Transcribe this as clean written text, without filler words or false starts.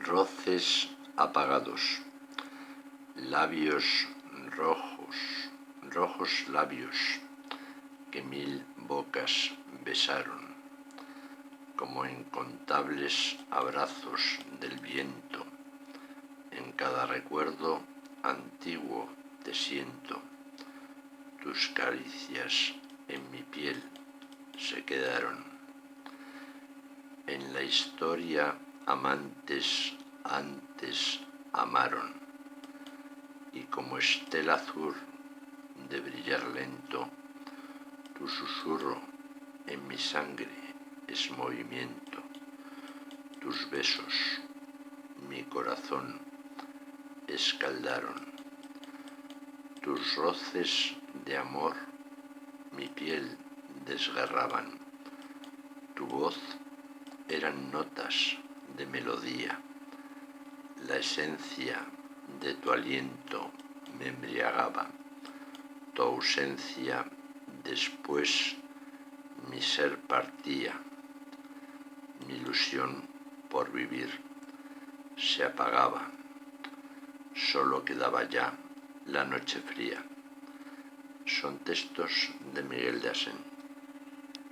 Roces apagados, labios rojos, rojos labios que 1000 bocas besaron, como incontables abrazos del viento. En cada recuerdo antiguo te siento, tus caricias en mi piel se quedaron. En la historia amantes antes amaron, y como estela azul de brillar lento, tu susurro en mi sangre es movimiento, tus besos mi corazón escaldaron, tus roces de amor mi piel desgarraban, tu voz eran notas de melodía, la esencia de tu aliento me embriagaba, tu ausencia después mi ser partía, mi ilusión por vivir se apagaba, solo quedaba ya la noche fría. Son textos de Miguel de Asens.